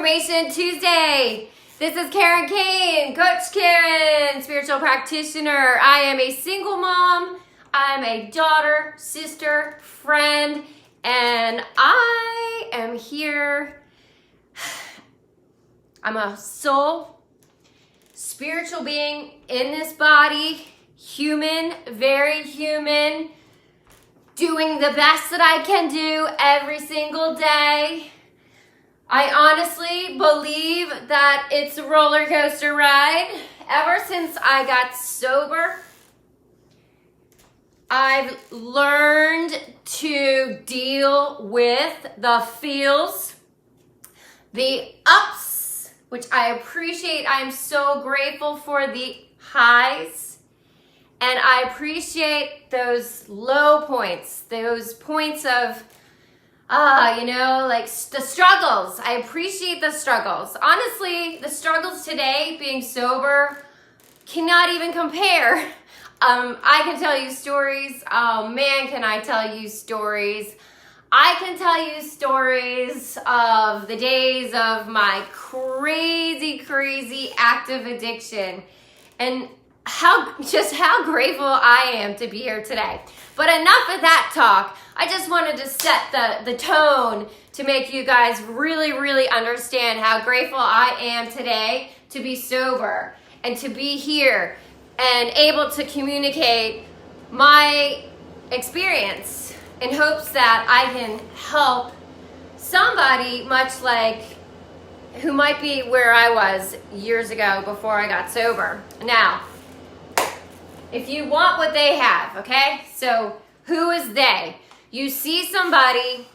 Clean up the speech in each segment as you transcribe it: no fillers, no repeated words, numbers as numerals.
Transformation Tuesday. This is Karyn Kane, Coach Karyn, spiritual practitioner. I am a single mom. I'm a daughter, sister, friend, and I am here. I'm a soul, spiritual being in this body, human, very human, doing the best that I can do every single day. I honestly believe that it's a roller coaster ride. Ever since I got sober, I've learned to deal with the feels, the ups, which I appreciate. I am so grateful for the highs, and I appreciate those low points, those points of like the struggles. I appreciate the struggles. Honestly, the struggles today, being sober, cannot even compare. I can tell you stories. Oh man, can I tell you stories. I can tell you stories of the days of my crazy active addiction and how grateful I am to be here today. But enough of that talk. I just wanted to set the tone to make you guys really understand how grateful I am today to be sober and to be here and able to communicate my experience in hopes that I can help somebody much like who might be where I was years ago before I got sober. Now, if you want what they have, okay? So who is they? You see somebody,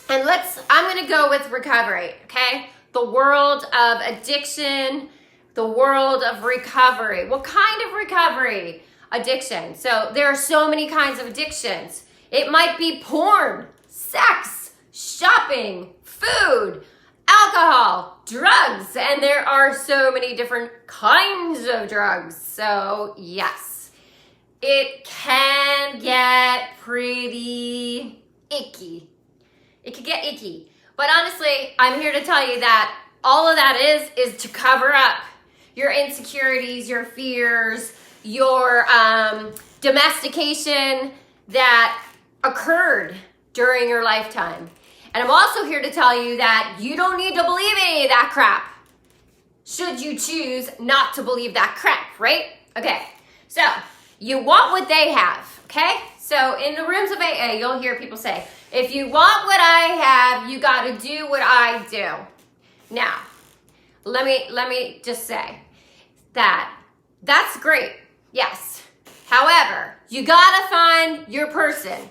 and I'm gonna go with recovery, okay? The world of addiction, the world of recovery. What kind of recovery? Addiction. So there are so many kinds of addictions. It might be porn, sex, shopping, food, alcohol, drugs, and there are so many different kinds of drugs. So yes, it can get pretty icky. It could get icky. But honestly, I'm here to tell you that all of that is to cover up your insecurities, your fears, your domestication that occurred during your lifetime. And I'm also here to tell you that you don't need to believe any of that crap, should you choose not to believe that crap, right? Okay, so you want what they have, okay? So in the rooms of AA, you'll hear people say, if you want what I have, you got to do what I do. Now, let me just say that that's great, yes. However, you got to find your person.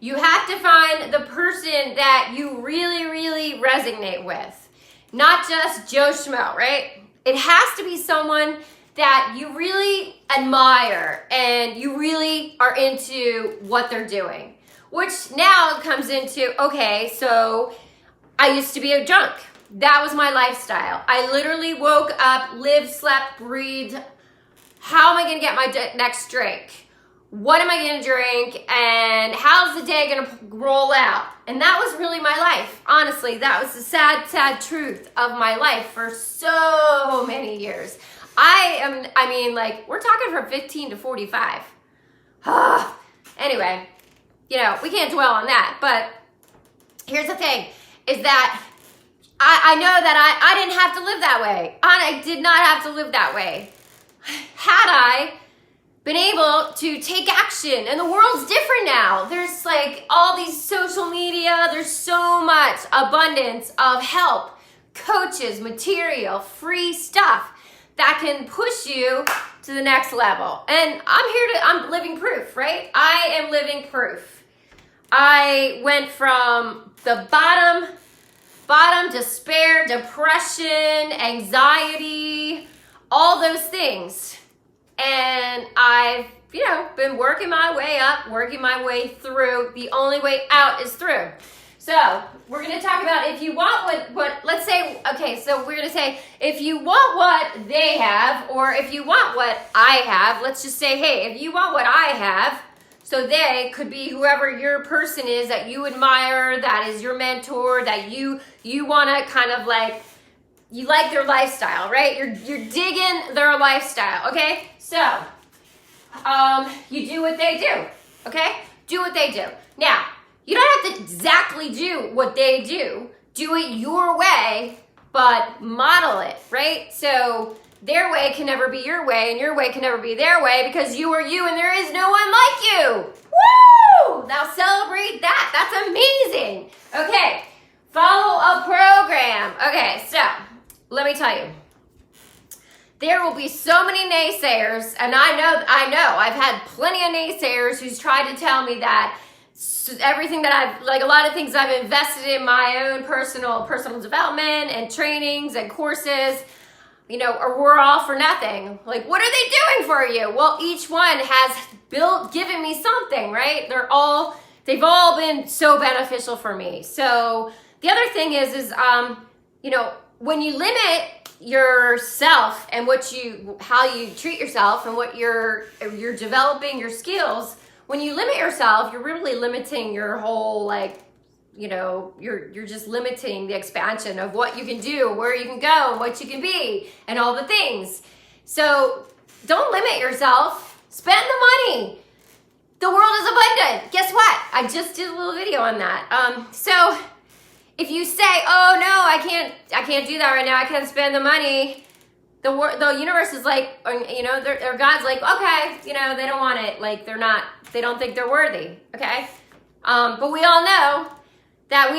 You have to find the person that you really resonate with. Not just Joe Schmo, right? It has to be someone that you really admire and you really are into what they're doing. Which now comes into, okay, so I used to be a drunk. That was my lifestyle. I literally woke up, lived, slept, breathed. How am I going to get my next drink? What am I going to drink? And how's the day going to roll out? And that was really my life. Honestly, that was the sad truth of my life for so many years. We're talking from 15 to 45. Anyway, we can't dwell on that. But here's the thing, is that I know that I didn't have to live that way. I did not have to live that way. Had I been able to take action, and the world's different now. There's all these social media, there's so much abundance of help, coaches, material, free stuff that can push you to the next level. And I'm living proof, right? I am living proof. I went from the bottom, despair, depression, anxiety, all those things. And I've, been working my way up, working my way through. The only way out is through. So we're going to talk about if you want let's say, okay, so we're going to say, if you want what they have, or if you want what I have, let's just say, hey, if you want what I have, So they could be whoever your person is that you admire, that is your mentor, that you want to kind of like, you like their lifestyle, right? You're digging their lifestyle, okay? So, you do what they do, okay? Do what they do. Now, you don't have to exactly do what they do. Do it your way, but model it, right? So their way can never be your way, and your way can never be their way, because you are you and there is no one like you. Woo! Now celebrate that. That's amazing. Okay, follow a program. Okay, so let me tell you. There will be so many naysayers, and I know, I've had plenty of naysayers who's tried to tell me that everything that I've, like a lot of things I've invested in my own personal development and trainings and courses, you know, or we're all for nothing. Like, what are they doing for you? Well, each one has given me something, right? They've all been so beneficial for me. So the other thing is, you know, when you limit yourself and how you treat yourself and what you're developing your skills, when you limit yourself, you're really limiting your whole, like, you know, you're just limiting the expansion of what you can do, where you can go, and what you can be, and all the things. So don't limit yourself. Spend the money. The world is abundant. Guess what? I just did a little video on that. So if you say, oh no, I can't do that right now, I can't spend the money, the universe is like, you know, or God's like, okay, you know, they don't want it. Like, they don't think they're worthy. Okay. But we all know that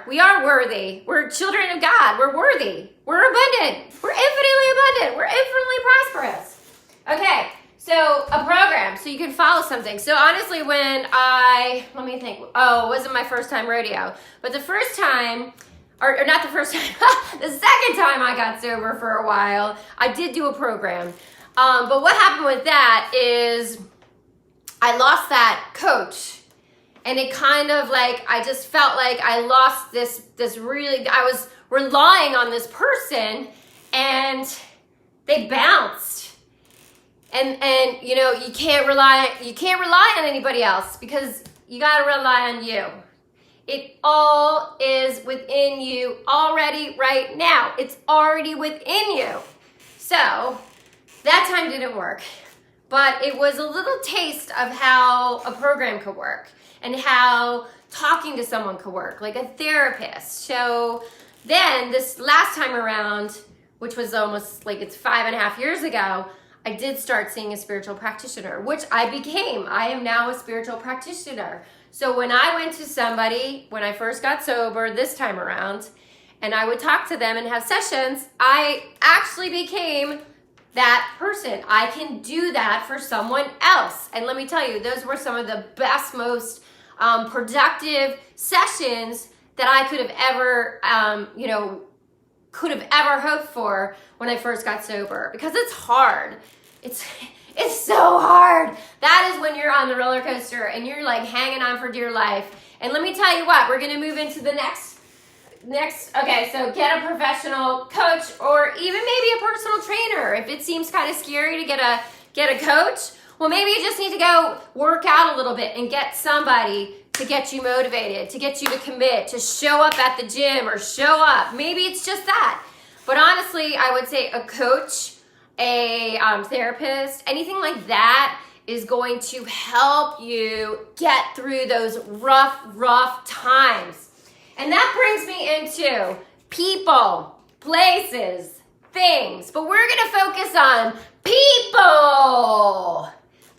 we are worthy. We're children of God. We're worthy. We're abundant. We're infinitely abundant. We're infinitely prosperous. Okay. So a program, so you can follow something. So honestly, when let me think. Oh, it wasn't my first time rodeo, but the first time, or not the first time, the second time I got sober for a while, I did do a program. But what happened with that is I lost that coach. And it kind of like, I just felt like I lost this really, I was relying on this person and they bounced. And you know, you can't rely on anybody else, because you got to rely on you. It all is within you already right now. It's already within you. So that time didn't work, but it was a little taste of how a program could work and how talking to someone could work, like a therapist. So then this last time around, which was almost like it's 5.5 years ago, I did start seeing a spiritual practitioner, which I became. I am now a spiritual practitioner. So when I went to somebody, when I first got sober this time around, and I would talk to them and have sessions, I actually became that person. I can do that for someone else. And let me tell you, those were some of the best, most productive sessions that I could have ever, hoped for when I first got sober, because it's hard. It's so hard. That is when you're on the roller coaster and you're like hanging on for dear life. And let me tell you what, we're going to move into the next. Okay, so get a professional coach, or even maybe a personal trainer. If it seems kind of scary to get a coach, well, maybe you just need to go work out a little bit and get somebody to get you motivated, to get you to commit, to show up at the gym or show up. Maybe it's just that. But honestly, I would say a coach, a therapist, anything like that is going to help you get through those rough times. And that brings me into people, places, things. But we're going to focus on people.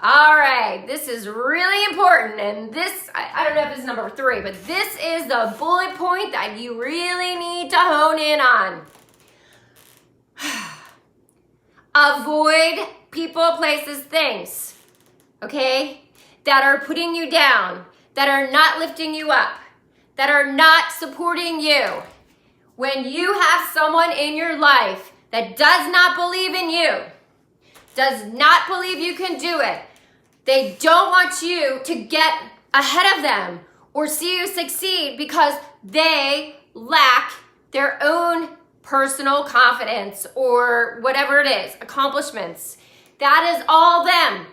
All right, this is really important. And this, I don't know if this is number 3, but this is the bullet point that you really need to hone in on. Avoid people, places, things, okay, that are putting you down, that are not lifting you up, that are not supporting you. When you have someone in your life that does not believe in you, does not believe you can do it, they don't want you to get ahead of them or see you succeed because they lack their own personal confidence or whatever it is, accomplishments. That is all them.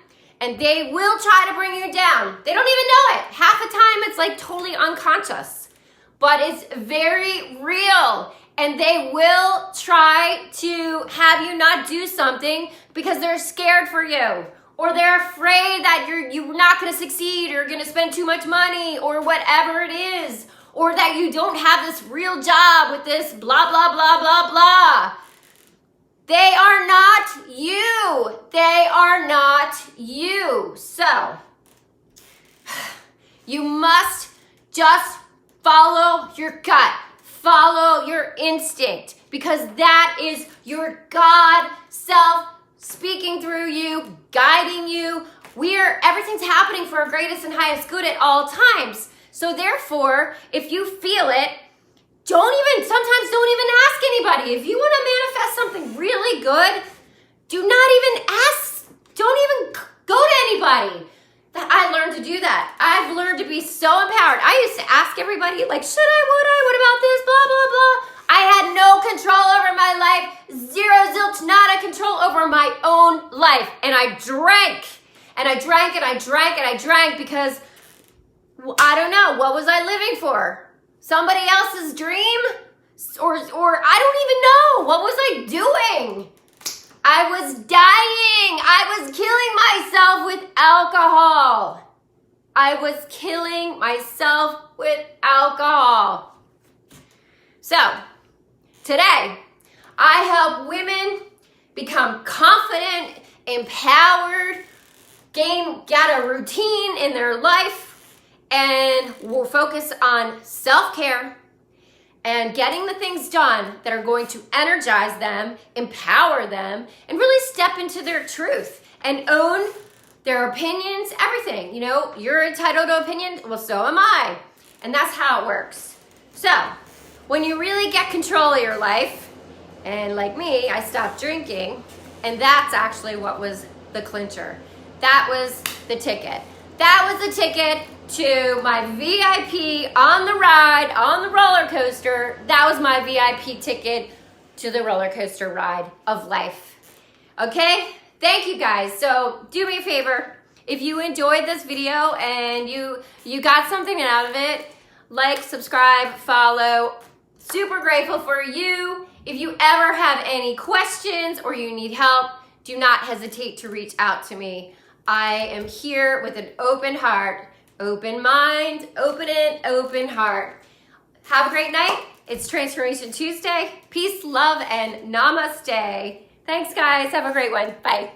and they will try to bring you down. They don't even know it. Half the time it's like totally unconscious, but it's very real. And they will try to have you not do something because they're scared for you, or they're afraid that you're not going to succeed, or you're going to spend too much money, or whatever it is, or that you don't have this real job with this blah, blah, blah, blah, blah. They are not you. They are not you. So, you must just follow your gut. Follow your instinct, because that is your God self speaking through you, guiding you. Everything's happening for our greatest and highest good at all times. So therefore, if you feel it, sometimes don't even ask anybody. If you want to manifest something really good, do not even ask. Don't even go to anybody. I learned to do that. I've learned to be so empowered. I used to ask everybody, like, should I, would I, what about this, blah, blah, blah. I had no control over my life, zero, zilch, nada control over my own life. And I drank, and I drank, and I drank, and I drank because, I don't know, what was I living for? Somebody else's dream? Or I don't even know. What was I doing? I was dying. I was killing myself with alcohol. I was killing myself with alcohol. So, today, I help women become confident, empowered, get a routine in their life, and we'll focus on self-care and getting the things done that are going to energize them, empower them, and really step into their truth and own their opinions, everything. You know, you're entitled to opinion, well, so am I. And that's how it works. So, when you really get control of your life, and like me, I stopped drinking, and that's actually what was the clincher. That was the ticket. That was the ticket to my VIP on the ride, on the roller coaster. That was my VIP ticket to the roller coaster ride of life. Okay? Thank you guys. So do me a favor. If you enjoyed this video and you got something out of it, like, subscribe, follow. Super grateful for you. If you ever have any questions or you need help, do not hesitate to reach out to me. I am here with an open heart, open mind, open heart. Have a great night. It's Transformation Tuesday. Peace, love, and namaste. Thanks, guys. Have a great one. Bye.